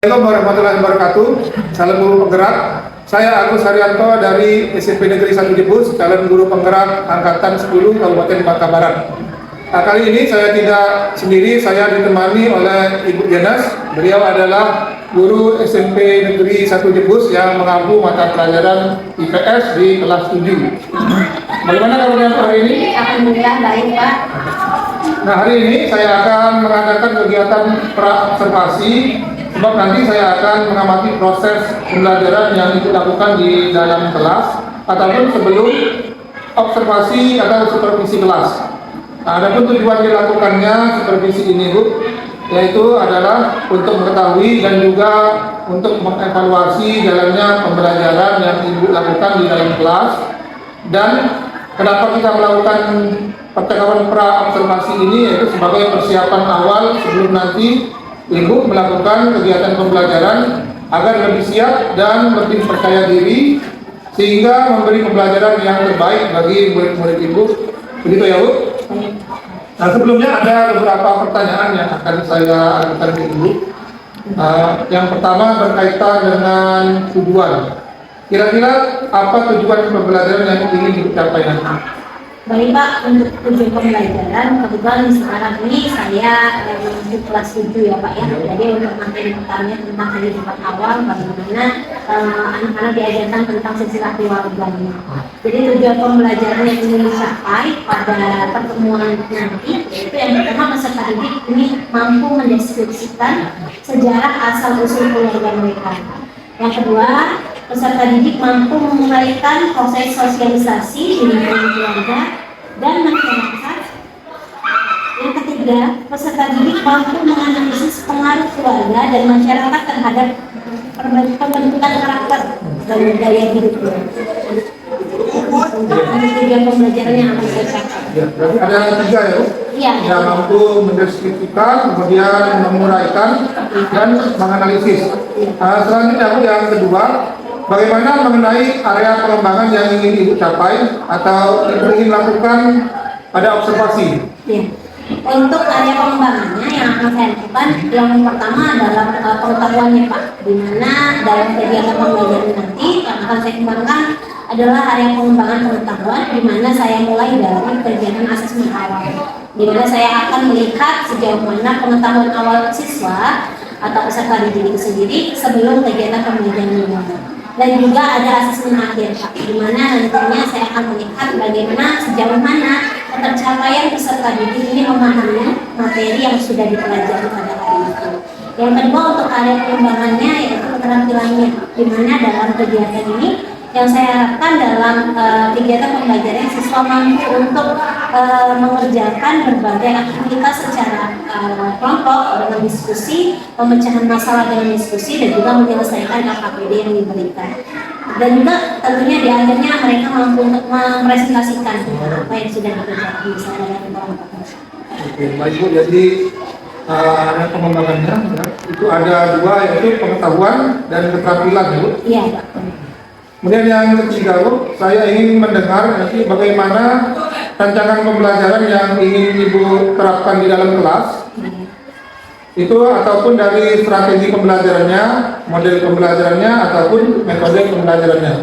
Assalamualaikum warahmatullahi wabarakatuh. Salam guru penggerak. Saya Agus Haryanto dari SMP Negeri 1 Jebus, calon guru penggerak angkatan 10 Kabupaten Bangka Barat. Nah, kali ini saya tidak sendiri, saya ditemani oleh Ibu Jenas. Beliau adalah guru SMP Negeri 1 Jebus yang mengampu mata pelajaran IPS di kelas 7. Bagaimana kabarnya hari ini? Alhamdulillah baik, Pak. Nah, hari ini saya akan mengadakan kegiatan pra-observasi, sebab nanti saya akan mengamati proses pembelajaran yang dilakukan di dalam kelas ataupun sebelum observasi atau supervisi kelas. Nah, adapun tujuan dilakukannya supervisi ini, Bu, yaitu adalah untuk mengetahui dan juga untuk mengevaluasi jalannya pembelajaran yang Ibu lakukan di dalam kelas. Dan kenapa kita melakukan percakapan pra-observasi ini, yaitu sebagai persiapan awal sebelum nanti Ibu melakukan kegiatan pembelajaran agar lebih siap dan lebih percaya diri sehingga memberi pembelajaran yang terbaik bagi murid-murid Ibu. Begitu ya, Bu? Nah, sebelumnya ada beberapa pertanyaan yang akan saya ajukan ke Ibu. Yang pertama berkaitan dengan tujuan. Kira-kira apa tujuan pembelajaran yang ingin dicapai nanti? Baik, Pak, untuk tujuan pembelajaran, kebetulan sekarang ini saya masuk kelas 7 ya, Pak ya. Jadi untuk materi pertamanya tentang kehidupan awal, bagaimana anak-anak diajarkan tentang silsilah keluarga. Jadi tujuan pembelajaran yang ingin dicapai pada pertemuan nanti, yaitu yang pertama peserta didik ini mampu mendeskripsikan sejarah asal-usul keluarga mereka. Yang kedua, peserta didik mampu memulaikan proses sosialisasi di lingkungan keluarga dan masyarakat. Yang ketiga, peserta didik mampu menganalisis pengaruh keluarga dan masyarakat terhadap pembentukan karakter dan gaya hidupnya. Tujuan pembelajaran yang akan saya capai. Ya, berarti ada 3 ya, Bu? Iya. Yang mampu mendeskripsikan, kemudian menguraikan dan menganalisis. Selanjutnya, Bu, yang kedua, bagaimana mengenai area pengembangan yang ingin Ibu capai atau ingin lakukan pada observasi? Ya. Untuk area pengembangannya yang akan saya lakukan, yang pertama adalah pengetahuannya, Pak, di mana dalam kegiatan pembelajaran nanti yang akan saya kembangkan adalah area pengembangan pengetahuan, di mana saya mulai dari kegiatan asesmen awal, di mana saya akan melihat sejauh mana pengetahuan awal siswa atau peserta didik sendiri sebelum kegiatan pembelajaran dimulai. Dan juga ada asesmen akhir, Pak, di mana nantinya saya akan melihat bagaimana sejauh mana pencapaian peserta didik ini memahami materi yang sudah dipelajari pada hari itu. Yang kedua, untuk area pengembangannya yaitu keterampilannya, di mana dalam kegiatan ini yang saya harapkan dalam kegiatan pembelajaran siswa mampu untuk mengerjakan berbagai aktivitas secara kelompok dengan diskusi, pemecahan masalah dengan diskusi, dan juga menyelesaikan AKPD yang diberikan. Dan juga tentunya di akhirnya mereka mampu untuk mempresentasikan apa yang sudah dikerjakan misalnya dalam kelompok. Oke, baik, Bu. Jadi area pengembangannya ya, itu ada 2, yaitu pengetahuan dan keterampilan, ya, Bu? Iya, Pak. Kemudian yang ketiga, Bu, saya ingin mendengar nanti bagaimana rancangan pembelajaran yang ingin Ibu terapkan di dalam kelas. Itu ataupun dari strategi pembelajarannya, model pembelajarannya, ataupun metode pembelajarannya.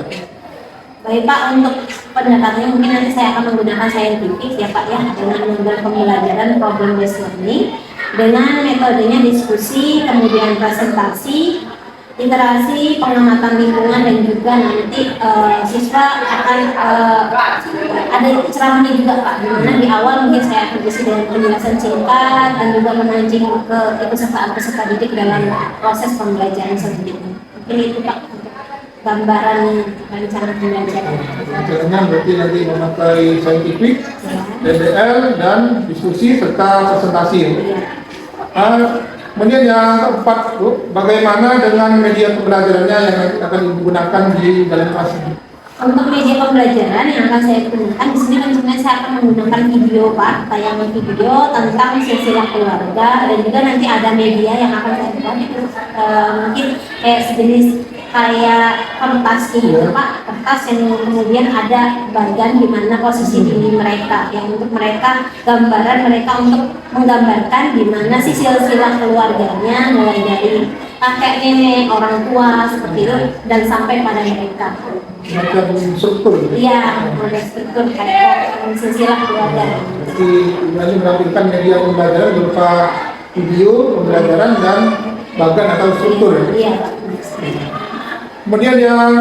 Baik, Pak, untuk pendekatannya mungkin nanti saya akan menggunakan saintifik ya, Pak ya, dengan model pembelajaran problem based learning, dengan metodenya diskusi, kemudian presentasi, literasi, pengamatan lingkungan, dan juga nanti siswa akan ada ceramahnya juga, Pak, dimana di awal mungkin saya akan isi dengan penjelasan singkat dan juga memancing ke keikutsertaan peserta didik dalam proses pembelajaran selanjutnya. Mungkin itu, Pak, untuk gambaran rencana pembelajaran. Pembelajarannya berarti nanti memakai saintifik, DDL, dan diskusi serta presentasi. Kemudian yang keempat, Bu, bagaimana dengan media pembelajarannya yang nanti akan digunakan di dalam kelas ini? Untuk media pembelajaran yang akan saya gunakan di sini kan sebenarnya saya akan menggunakan video, Pak, tayangan video tentang silsilah keluarga, dan juga nanti ada media yang akan saya buat mungkin kayak sejenis kayak kertas gitu, Pak, kertas yang kemudian ada bagian di mana posisi diri mereka, yang untuk mereka gambaran mereka untuk menggambarkan di mana sih silsilah keluarganya, mulai dari kakek nenek, orang tua seperti itu, dan sampai pada mereka. Macam struktur. Iya, ada struktur kayak silsilah keluarga. Jadi ini menampilkan media pembelajaran berupa video pembelajaran dan bagan atau struktur. Iya. Kemudian yang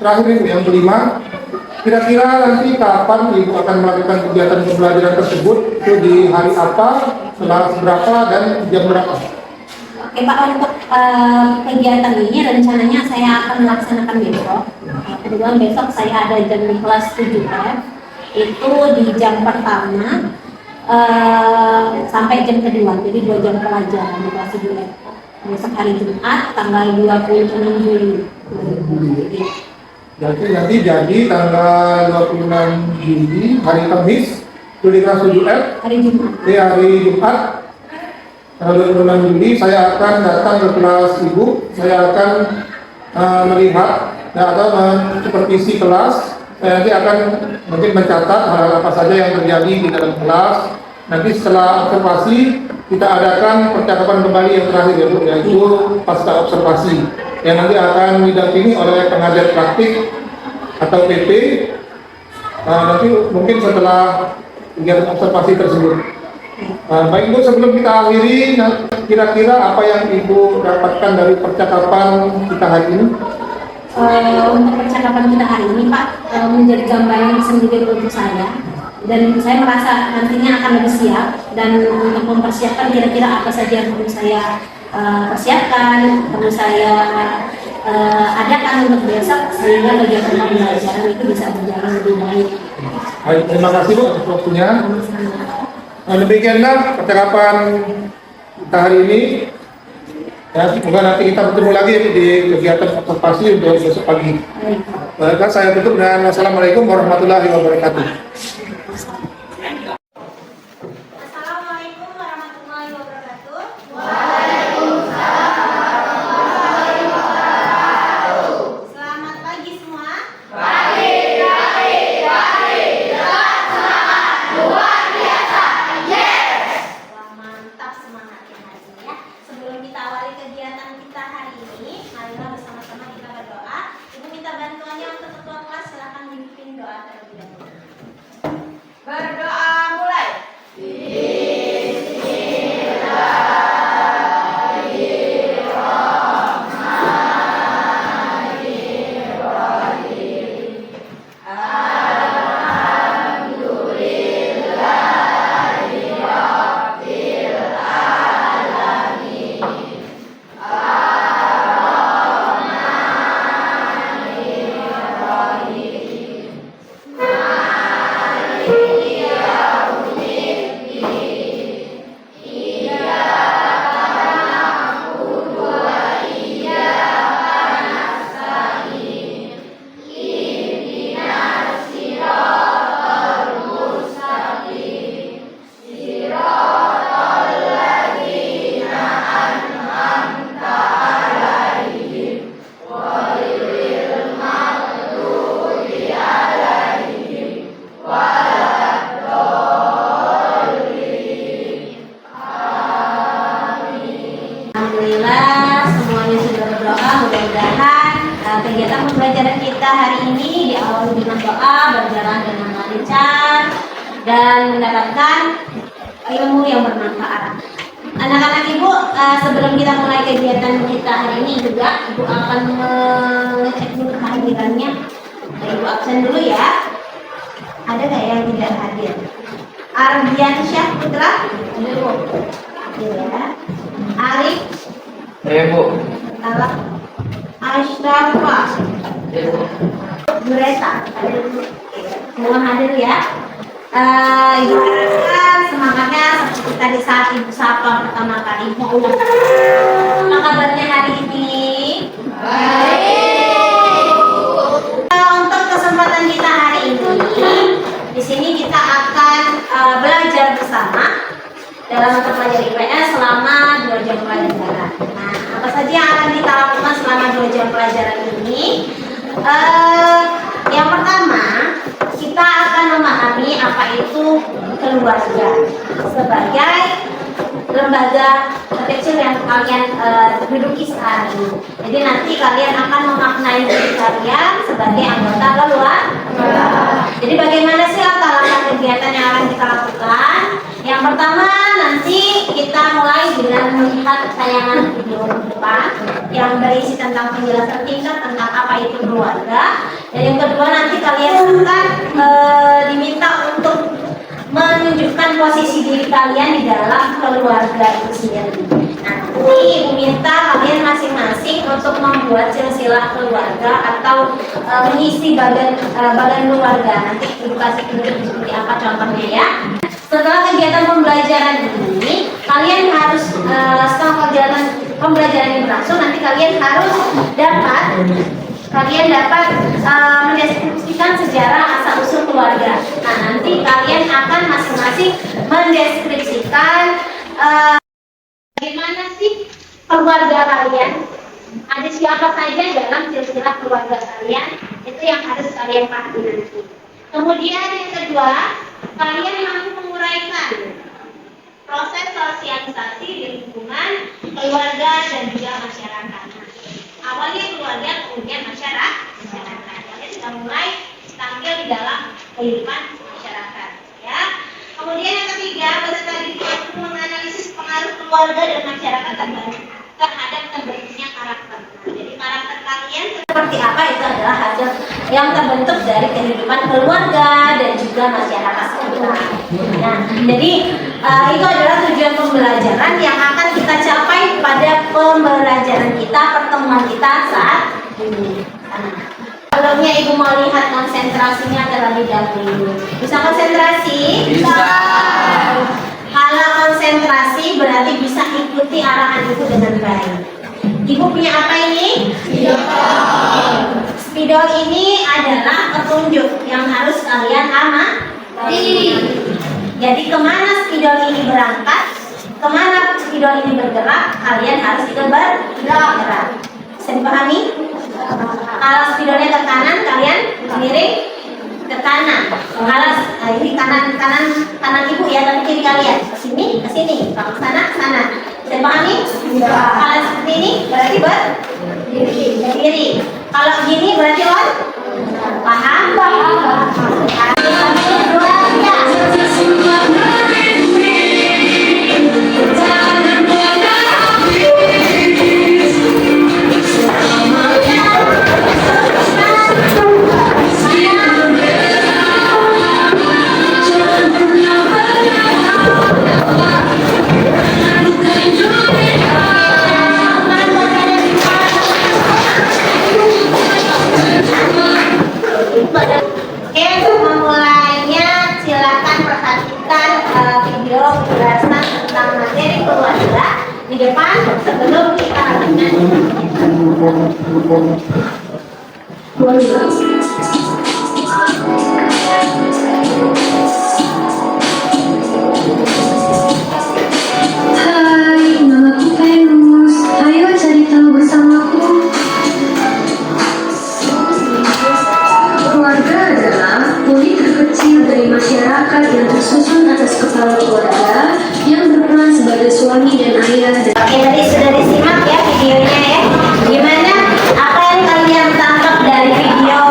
terakhir Ibu, yang kelima, kira-kira nanti kapan Ibu akan melakukan kegiatan pembelajaran tersebut? Itu di hari apa, setelah berapa, dan jam berapa? Oke Pak, untuk kegiatan ini rencananya saya akan melaksanakan besok. Kebetulan besok saya ada jam di kelas 7F, itu di jam pertama sampai jam kedua, jadi 2 jam pelajaran di kelas 7F. Besok hari Jumat, tanggal 26 Juli. Nanti jadi tanggal 26 Juli, hari Kamis, itu di kelas 7F. Hari Jumat. Di hari Jumat, tanggal 26 Juli, saya akan datang ke kelas Ibu. Saya akan melihat atau mensupervisi kelas. Saya nanti akan mungkin mencatat hal-hal apa saja yang terjadi di dalam kelas. Nanti setelah observasi, kita adakan percakapan kembali yang terakhir ya Bu, yaitu pasca observasi, yang nanti akan didampingi oleh pengajar praktik atau PP. Nanti mungkin setelah kegiatan observasi tersebut. Baik Bu, sebelum kita akhiri, kira-kira apa yang Ibu dapatkan dari percakapan kita hari ini? Untuk percakapan kita hari ini Pak, menjadi gambaran sendiri untuk saya, dan saya merasa nantinya akan lebih siap, dan untuk mempersiapkan kira-kira apa saja yang perlu saya persiapkan, perlu saya adakan untuk besok, sehingga kegiatan pembelajaran itu bisa berjalan lebih baik. Baik, terima kasih Bu atas waktunya. Demikianlah percakapan kita hari ini. Ya, semoga nanti kita bertemu lagi di kegiatan observasi untuk besok pagi. Baik, saya tutup dengan Assalamualaikum warahmatullahi wabarakatuh. Assalamualaikum warahmatullahi wabarakatuh. Selamat pagi semua. Wah, mantap semangatnya hari ini ya. Sebelum kita awali kegiatan kita hari ini, marilah bersama-sama kita berdoa. Ibu minta bantuannya untuk ketua kelas, silakan dipimpin doa terlebih dahulu. Berdoa mulai. Alhamdulillah semuanya sudah berdoa. Mudah-mudahan kegiatan pembelajaran kita hari ini diawali dengan doa, berjalan dengan lancar, dan mendapatkan ilmu yang bermanfaat. Anak-anak Ibu, sebelum kita mulai kegiatan kita hari ini juga, Ibu akan mengecek dulu kehadirannya. Ibu absen dulu ya. Ada nggak yang tidak hadir? Ardiansyah Putra, ada Bu? Hadir ya. Arif, Bu. Alak, Ashrafah, Bu. Bureta, semua hadir ya. Ibu harapkan semangatnya seperti tadi saat Ibu sapa pertama kali. Apa kabarnya hari ini? Untuk kesempatan kita hari ini, di sini kita akan belajar bersama dalam mata pelajaran IPS selama 2 jam pelajaran. Nah, apa saja yang akan kita lakukan selama 2 jam pelajaran ini? Yang pertama, kita akan memahami apa itu keluarga sebagai lembaga terkecil yang kalian duduki saat ini. Jadi nanti kalian akan memaknai diri kalian sebagai anggota keluarga. Jadi bagaimana sih langkah-langkah kegiatan yang akan kita lakukan? Yang pertama nanti kita mulai dengan melihat tayangan video depan yang berisi tentang penjelasan singkat tentang apa itu keluarga. Dan yang kedua nanti kalian akan diminta untuk menunjukkan posisi diri kalian di dalam keluarga itu sendiri. Nanti Ibu minta kalian masing-masing untuk membuat silsilah keluarga atau mengisi bagian keluarga. Nanti Ibu kasih tunjuk seperti apa contohnya ya. Setelah kegiatan pembelajaran ini, kalian harus setelah kegiatan pembelajaran ini berlangsung, nanti kalian harus dapat mendeskripsikan sejarah asal usul keluarga. Nah, nanti kalian akan masing-masing mendeskripsikan bagaimana sih keluarga kalian, ada siapa saja dalam silsilah keluarga kalian, itu yang harus kalian pahami nanti. Kemudian yang kedua, kalian mampu menguraikan proses sosialisasi di lingkungan keluarga dan juga masyarakat. Awalnya keluarga, kemudian masyarakat. Kalian sudah mulai tampil di dalam kehidupan masyarakat. Ya. Kemudian yang ketiga, peserta didik mampu menganalisis pengaruh keluarga dan masyarakat terhadap terbentuknya karakter. Jadi karakter kalian seperti apa itu adalah hasil yang terbentuk dari kehidupan keluarga dan juga masyarakat sekitar. Nah, jadi itu adalah tujuan pembelajaran yang akan kita capai pada pembelajaran kita, pertemuan kita saat ini. Sebelumnya Ibu mau lihat konsentrasinya terlebih dahulu. Bisa konsentrasi? Bisa. Kalau konsentrasi berarti bisa ikuti arahan Ibu dengan baik. Ibu punya apa ini? Spidol. Spidol ini adalah petunjuk yang harus kalian amati. Jadi kemana spidol ini berangkat, kemana spidol ini bergerak, kalian harus ikut bergerak. Bisa dipahami? Kalau spidolnya ke kanan, kalian miring ke kanan. Kalau ini kanan Ibu ya, tapi kiri kalian ke sini. Kalau ke sana, ke sana. Bisa dipahami? Kalau seperti ini berarti berdiri. Kalau gini berarti paham? Di depan sebelum kita Hai, namaku Venus. Ayo cari tahu bersamaku. Keluarga adalah unit terkecil dari masyarakat yang tersusun atas kepala keluarga yang berperan sebagai suami dan ayah. Oke, tadi sudah disimak ya videonya ya. Gimana? Apa yang kalian tangkap dari video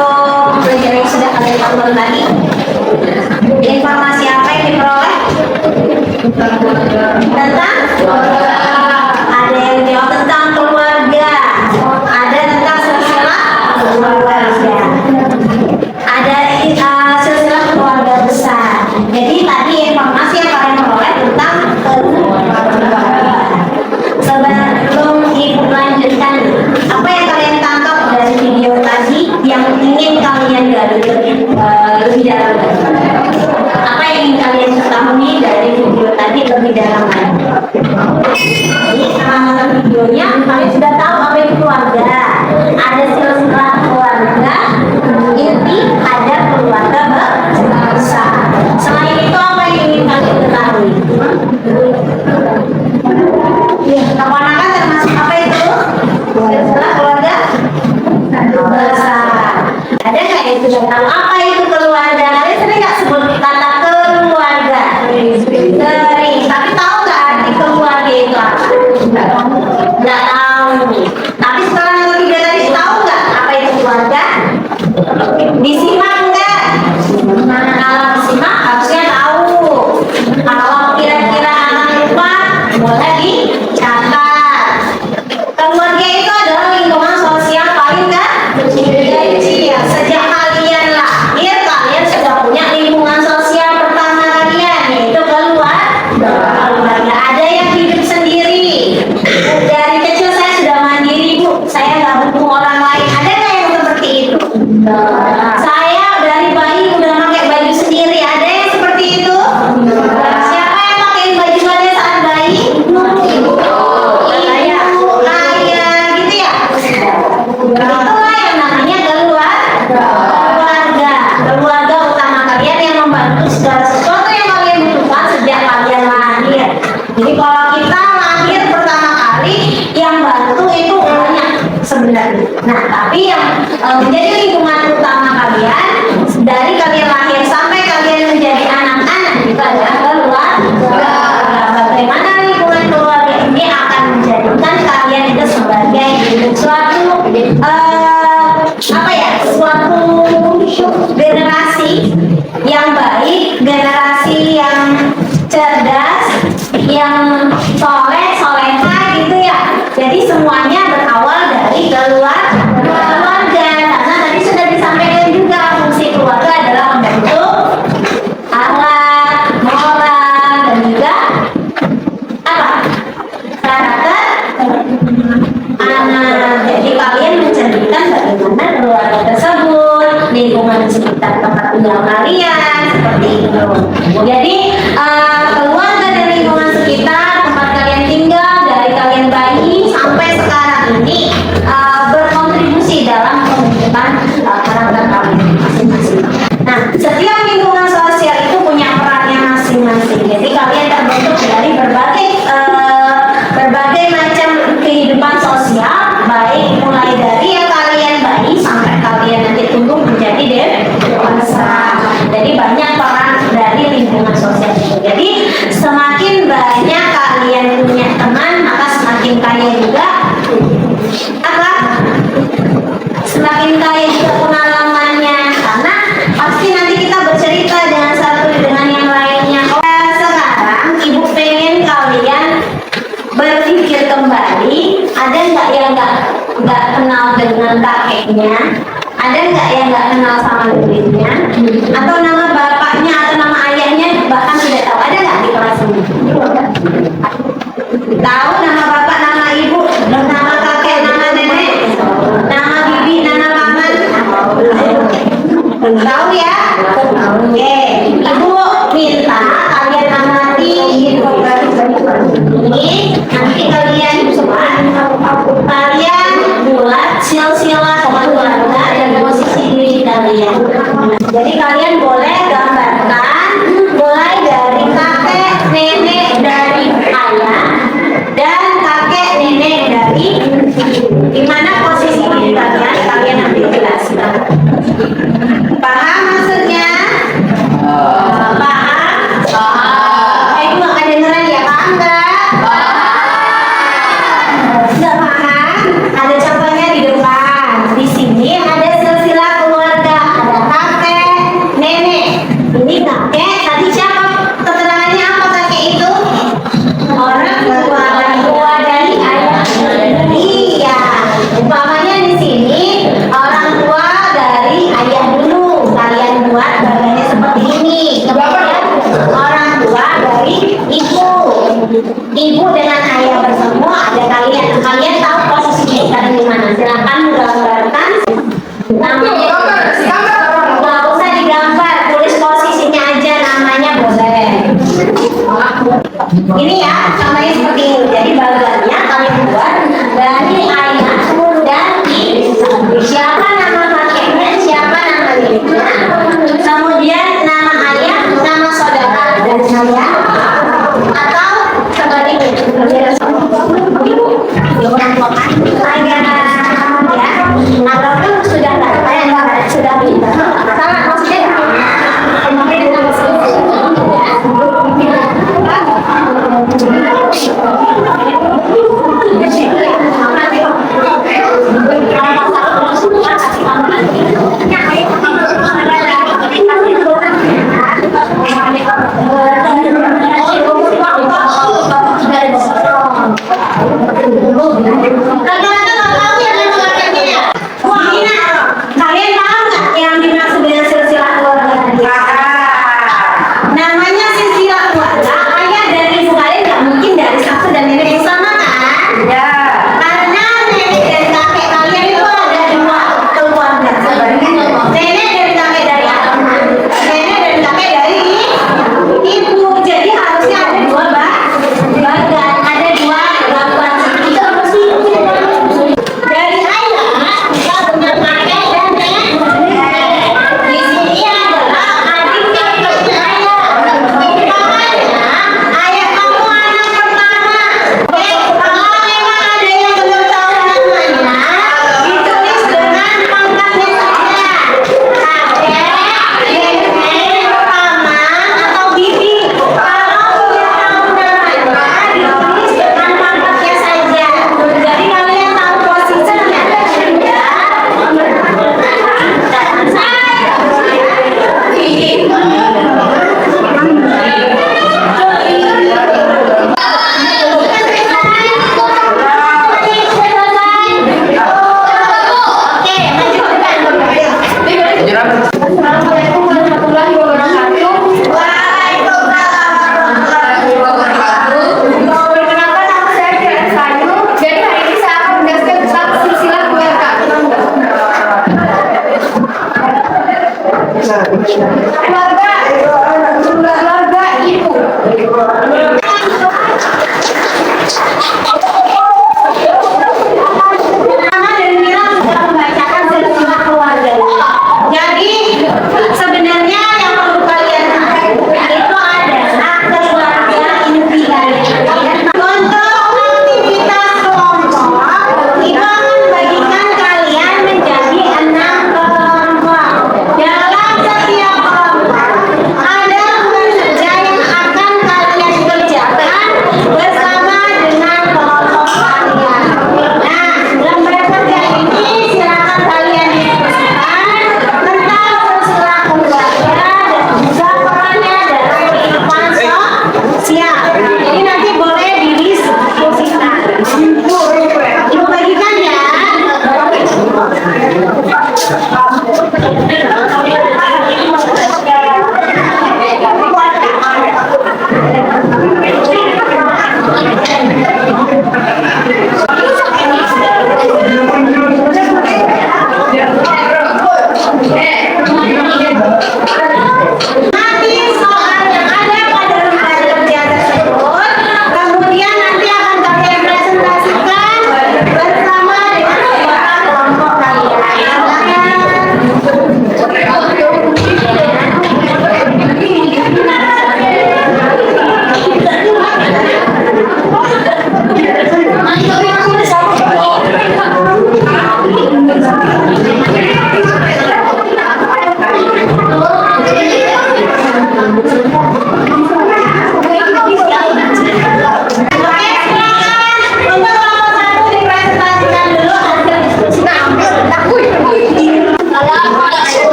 pelajaran yang sudah kalian tonton tadi? Informasi apa yang diperoleh? Tentang keluarga. Ada yang jawab tentang keluarga. Ada tentang silsilah keluarga. Ada silsilah keluarga besar. Jadi tadi informasi yang kalian peroleh tentang keluarga. Sebelum Ibu lanjutkan, apa yang kalian tangkap dari video tadi yang ingin kalian gali lebih dalam lagi? Apa yang ingin kalian ketahui dari video tadi lebih dalam lagi? Jadi selama videonya kalian sudah tahu apa itu keluarga. Ada silsilah keluarga inti, ada keluarga besar. Selain itu apa yang ingin kalian ketahui? Keponakan termasuk apa itu? Silsilah keluarga besar. Ada nggak yang sudah tahu apa itu keluarga? Kalian sering nggak sebut kata keluarga? Sering. Tapi tahu nggak arti keluarga itu apa? Nah, tapi yang menjadi lingkungan utama kalian dari kalian lahir sampai kalian menjadi anak-anak itu adalah keluarga. Bagaimana lingkungan keluarga ini akan menjadikan kalian itu sebagai suatu suatu generasi yang baik, generasi yang cerdas, yang soleha gitu ya. Jadi semuanya berawal dari keluarga. Karena tadi sudah disampaikan juga fungsi keluarga adalah membentuk akhlak, moral, dan juga apa? Karakter anak. Jadi kalian menceritakan bagaimana keluarga tersebut, lingkungan sekitar tempat tinggal kalian, seperti itu. Jadi keluarga dan lingkungan sekitar tempat kalian tinggal dari kalian bayi sampai sekarang ini berkontribusi dalam pembentukan karakter kalian masing-masing. Nah, setiap lingkungan sosial itu punya perannya masing-masing. Jadi kalian terbentuk dari berbagai macam kehidupan sosial, baik mulai dari yang kalian bayi sampai kalian nanti tumbuh menjadi dewasa. Jadi banyak peran dari lingkungan sosial itu. Jadi semakin banyak kalian punya teman, maka semakin kaya juga apa? Semakin kaya juga pengalamannya, karena pasti nanti kita bercerita dengan satu dengan yang lainnya. Sekarang ibu pengen kalian berpikir kembali, ada nggak yang nggak kenal dengan kakeknya, ada nggak yang nggak kenal sama ibunya, atau nama bapaknya atau nama ayahnya bahkan tidak tahu, ada nggak di kelas ini? Tahu nama bapak, nama ibu, nama kakek, nama nenek, nama bibi, nama paman? Tahu ya? Oke, ibu minta kalian amati info ini. Nanti kalian buat silsilah keluarga dan posisi diri kalian. Jadi kalian boleh gambarkan mulai dari kakek, nenek, dari ayah, dan kakek, nenek dari di mana posisi diri kalian nanti jelaskan. Paham maksudnya? Paham? Ibu nggak kedengeran ya, paham nggak? Nggak paham? Ada contohnya di depan. Di sini ada silsilah keluarga, ada kakek,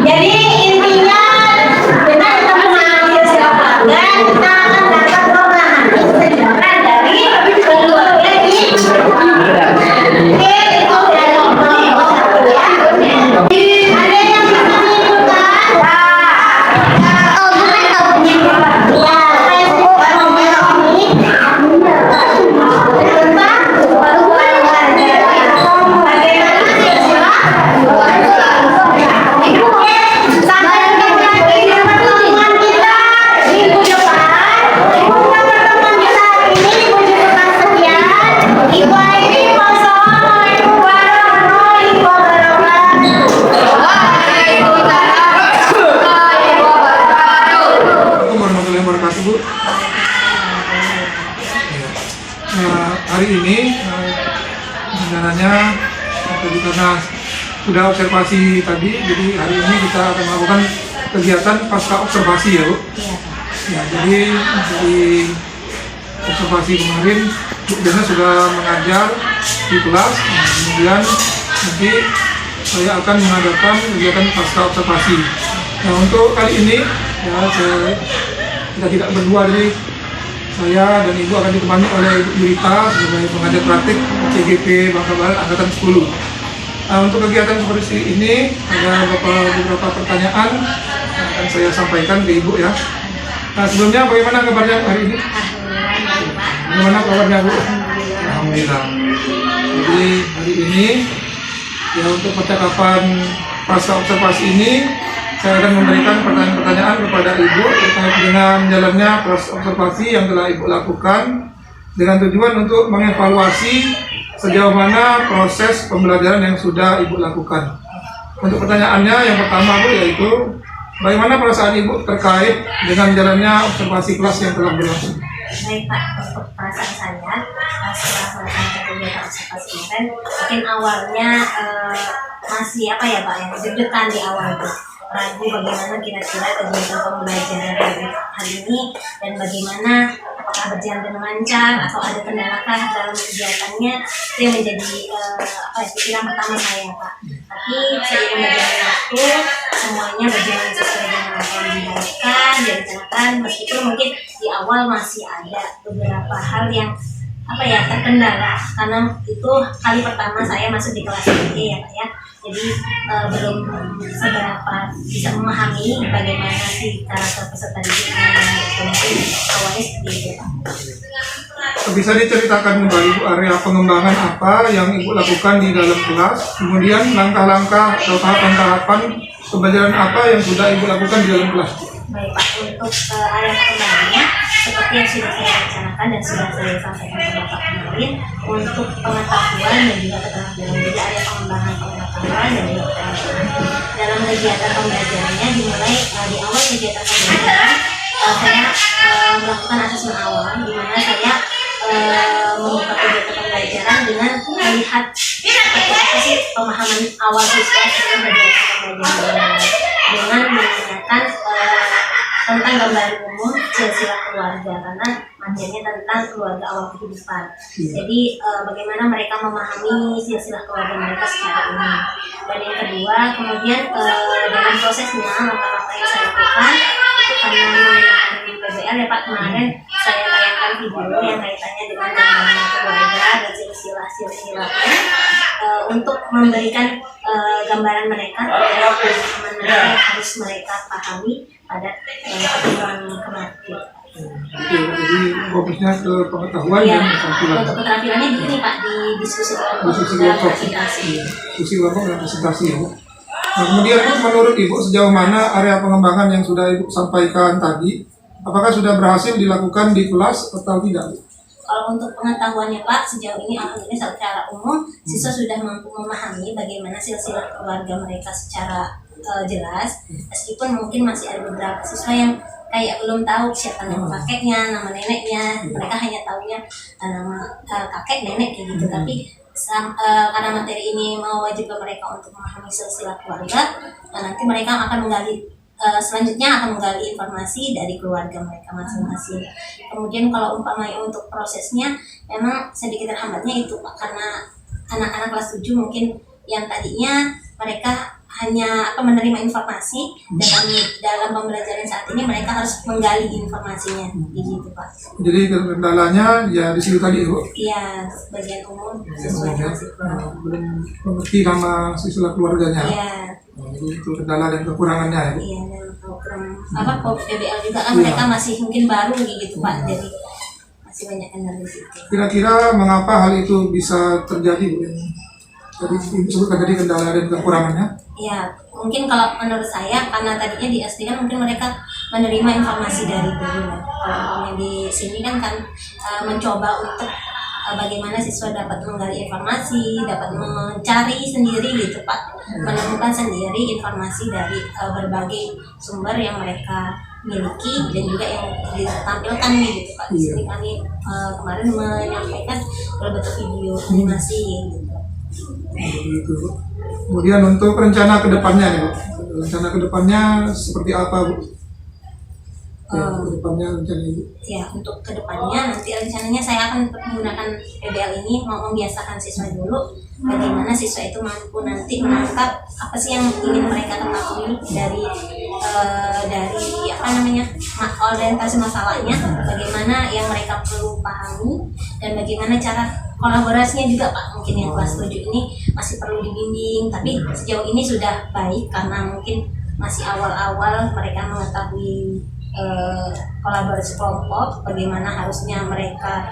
Jadi intinya kita memahami silsilah keluarga, kita akan dapat memahami sejarah dari keluarga ini. Oke, itu dari info satu ya. Ada yang bisa menyimpulkan? Oh, bukan tahu menyimpulkan. Ya, saya sebutkan memahami. Assalamualaikum warahmatullahi wabarakatuh, Bu. Hari ini sebenarnya tadi karena sudah observasi tadi, jadi hari ini kita akan melakukan kegiatan pasca observasi ya, Bu. Ya, jadi dari observasi kemarin Bu Dena sudah mengajar di kelas, kemudian nanti saya akan mengadakan kegiatan pasca observasi. Nah, untuk kali ini ya kita tidak berdua, jadi saya dan Ibu akan ditemani oleh Ibu Yurita sebagai pengajar praktik CGP Bangka Barat Angkatan 10. Nah, untuk kegiatan seperti ini ada beberapa pertanyaan yang akan saya sampaikan ke Ibu ya. Nah, sebelumnya bagaimana kabarnya hari ini? Bagaimana kabarnya, Bu? Alhamdulillah. Jadi hari ini ya untuk percakapan pasca observasi ini saya akan memberikan pertanyaan-pertanyaan kepada Ibu terkait dengan jalannya proses observasi yang telah Ibu lakukan dengan tujuan untuk mengevaluasi sejauh mana proses pembelajaran yang sudah Ibu lakukan. Untuk pertanyaannya yang pertama, Bu, yaitu bagaimana perasaan Ibu terkait dengan jalannya observasi kelas yang telah berlangsung? Baik Pak, untuk perasaan saya setelah melaksanakan kegiatan observasi kemarin, mungkin awalnya masih apa ya Pak, yang deg-degan di awal Pak, ragu bagaimana kira-kira kegiatan pembelajaran hari ini dan bagaimana apakah berjalan dengan lancar atau ada kendalakah dalam kegiatannya, itu yang menjadi pikiran pertama saya Pak. Tapi seiring berjalannya waktu semuanya berjalan sesuai dengan apa yang diharapkan, direncanakan, meskipun mungkin di awal masih ada beberapa hal yang terkendala karena itu kali pertama saya masuk di kelas ini ya Pak ya. Jadi belum seberapa bisa memahami bagaimana sih karakter peserta didiknya yang mungkin awalnya seperti itu Pak. Bisa diceritakan kembali, Bu, area pengembangan apa yang Ibu lakukan di dalam kelas, kemudian langkah-langkah atau tahapan-tahapan pembelajaran apa yang sudah Ibu lakukan di dalam kelas? Baik Pak, untuk area pengembangannya seperti yang sudah saya rencanakan dan sudah saya sampaikan ke Bapak kemarin, untuk pengetahuan dan juga keterampilan, jadi area pengembangan pengetahuan dan juga keterampilan. Dalam kegiatan pembelajarannya dimulai di awal kegiatan pembelajaran saya melakukan asesmen awal, di mana saya membuka kegiatan pembelajaran dengan melihat seperti apa sih pemahaman awal siswa sebelum kegiatan pembelajaran dengan menanyakan tentang gambaran umum silsilah keluarga karena materinya tentang keluarga awal kehidupan. Jadi bagaimana mereka memahami silsilah keluarga mereka secara umum. Dan yang kedua, kemudian dalam prosesnya langkah-langkah yang saya lakukan itu karena menggunakan PBL ya Pak, kemarin saya tayangkan video yang kaitannya dengan gambaran keluarga dan silsilah-silsilahnya untuk memberikan gambaran mereka terkait pemahaman mereka yang harus mereka pahami pada pertemuan kemarin. Jadi fokusnya ke pengetahuan Ya, dan keterampilan. untuk keterampilannya di ini Pak, di diskusi Diskusi dan kelompok. presentasi. Diskusi kelompok dan presentasi ya, Bu. Nah, kemudian Bu, menurut Ibu sejauh mana area pengembangan yang sudah Ibu sampaikan tadi, apakah sudah berhasil dilakukan di kelas atau tidak, Bu? Kalau untuk pengetahuannya Pak, sejauh ini alhamdulillah secara umum siswa sudah mampu memahami bagaimana silsilah keluarga mereka secara jelas, meskipun mungkin masih ada beberapa siswa yang kayak belum tahu siapa nama kakeknya, nama neneknya, mereka hanya tahunya nama kakek, nenek kayak gitu. Tapi karena materi ini mewajibkan mereka untuk memahami silsilah keluarga, nanti mereka akan menggali selanjutnya akan menggali informasi dari keluarga mereka masing-masing. Kemudian kalau umpamanya untuk prosesnya memang sedikit terhambatnya itu Pak, karena anak-anak kelas 7 mungkin yang tadinya mereka hanya menerima informasi dalam pembelajaran saat ini mereka harus menggali informasinya gitu Pak. Jadi kendalanya ya di situ tadi Bu. Iya, bagian umum sesuai dengan Belum mengerti nama siswa keluarganya. Iya. Jadi itu kendala dan kekurangannya ya Bu. Iya, dan program PBL juga kan mereka masih mungkin baru gitu Pak, jadi masih banyak kendala di situ. Kira-kira mengapa hal itu bisa terjadi Bu? Tadi disebutkan tadi kendala dan kekurangannya. Ya, mungkin kalau menurut saya karena tadinya di SD kan mungkin mereka menerima informasi dari guru. Kalau umpamanya di sini kan mencoba untuk bagaimana siswa dapat menggali informasi, dapat mencari sendiri gitu Pak, menemukan sendiri informasi dari berbagai sumber yang mereka miliki dan juga yang ditampilkan gitu Pak. Di sini kami kemarin menyampaikan berbentuk video animasi gitu. Begitu Bu. Kemudian untuk rencana kedepannya nih Bu. Rencana kedepannya seperti apa Bu? Ya, kedepannya rencana Ibu. Ya, untuk kedepannya nanti rencananya saya akan menggunakan PBL ini mau membiasakan siswa dulu bagaimana siswa itu mampu nanti menangkap apa sih yang ingin mereka ketahui dari orientasi masalahnya, bagaimana yang mereka perlu pahami dan bagaimana cara kolaborasinya juga Pak. Mungkin yang kelas 7 ini masih perlu dibimbing, tapi sejauh ini sudah baik karena mungkin masih awal-awal mereka mengetahui kolaborasi kelompok, bagaimana harusnya mereka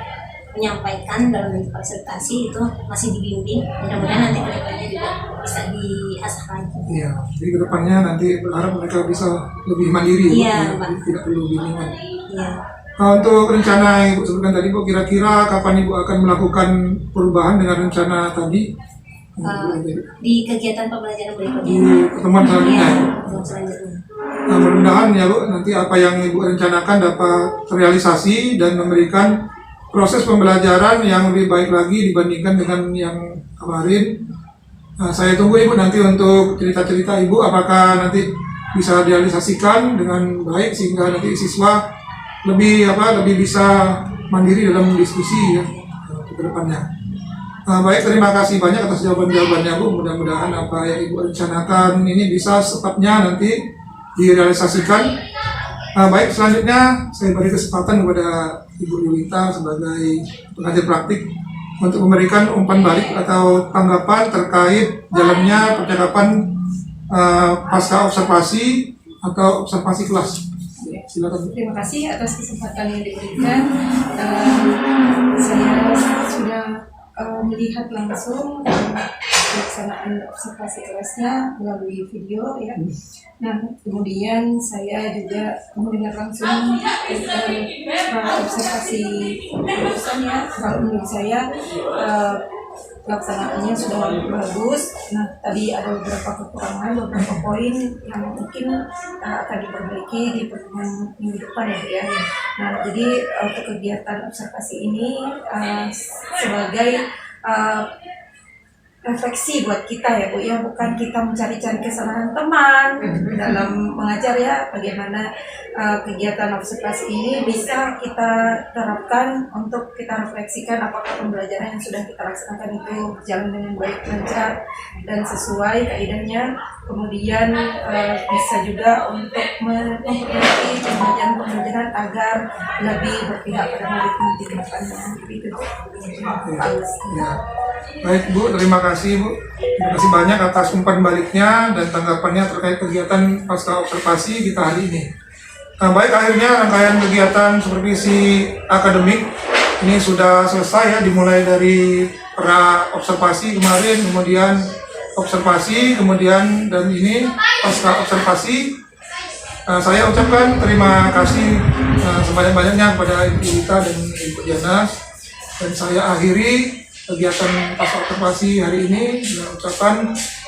menyampaikan dalam bentuk presentasi itu masih dibimbing. Mudah-mudahan nanti kedepannya juga bisa diasah lagi. Iya, jadi kedepannya nanti berharap mereka bisa lebih mandiri, Iya, Bu, Pak. tidak perlu bimbingan. Iya. Nah, untuk rencana yang Ibu sebutkan tadi Bu, kira-kira kapan Ibu akan melakukan perubahan dengan rencana tadi? Di kegiatan pembelajaran Di berikutnya. pertemuan selanjutnya. Iya, Ya. pertemuan selanjutnya. Nah, mudah-mudahan ya Bu, nanti apa yang Ibu rencanakan dapat terrealisasi dan memberikan proses pembelajaran yang lebih baik lagi dibandingkan dengan yang kemarin. Nah, saya tunggu Ibu nanti untuk cerita-cerita Ibu apakah nanti bisa direalisasikan dengan baik sehingga nanti siswa lebih bisa mandiri dalam diskusi ya ke depannya. Nah, baik, terima kasih banyak atas jawaban-jawabannya Bu. Mudah-mudahan apa yang Ibu rencanakan ini bisa setepatnya nanti direalisasikan. Nah, baik, selanjutnya saya beri kesempatan kepada Ibu Yulita sebagai pengajar praktik untuk memberikan umpan balik atau tanggapan terkait jalannya percakapan pasca observasi atau observasi kelas. Silakan. Terima kasih atas kesempatan yang diberikan. Saya sudah melihat langsung pelaksanaan observasi kelasnya melalui video ya. Nah, kemudian saya juga mendengar langsung observasi jurusannya. Kalau menurut saya pelaksanaannya sudah bagus. Nah, tadi ada beberapa kekurangan, beberapa poin yang mungkin akan diperbaiki di pertemuan minggu depan ya. Nah, jadi untuk kegiatan observasi ini sebagai refleksi buat kita ya Bu ya, bukan kita mencari-cari kesalahan teman dalam mengajar ya, bagaimana kegiatan observasi ini bisa kita terapkan untuk kita refleksikan apakah pembelajaran yang sudah kita laksanakan itu berjalan dengan baik, lancar dan sesuai kaidahnya, kemudian bisa juga untuk memperbaiki pembelajaran agar lebih berpihak pada murid di depannya. Itu bagus. Ya. Baik Bu, terima kasih Bu. Terima kasih banyak atas umpan baliknya dan tanggapannya terkait kegiatan pasca observasi kita hari ini. Nah, baik, akhirnya rangkaian kegiatan supervisi akademik ini sudah selesai ya, dimulai dari pra observasi kemarin, kemudian observasi, kemudian dan ini pasca observasi. Saya ucapkan terima kasih sebanyak-banyaknya kepada Ibu Yulita dan Ibu Diana, dan saya akhiri kegiatan pasca observasi hari ini dengan ucapan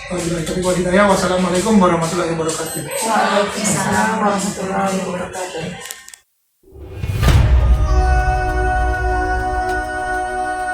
wassalamualaikum warahmatullahi wabarakatuh. Waalaikumsalam warahmatullahi wabarakatuh.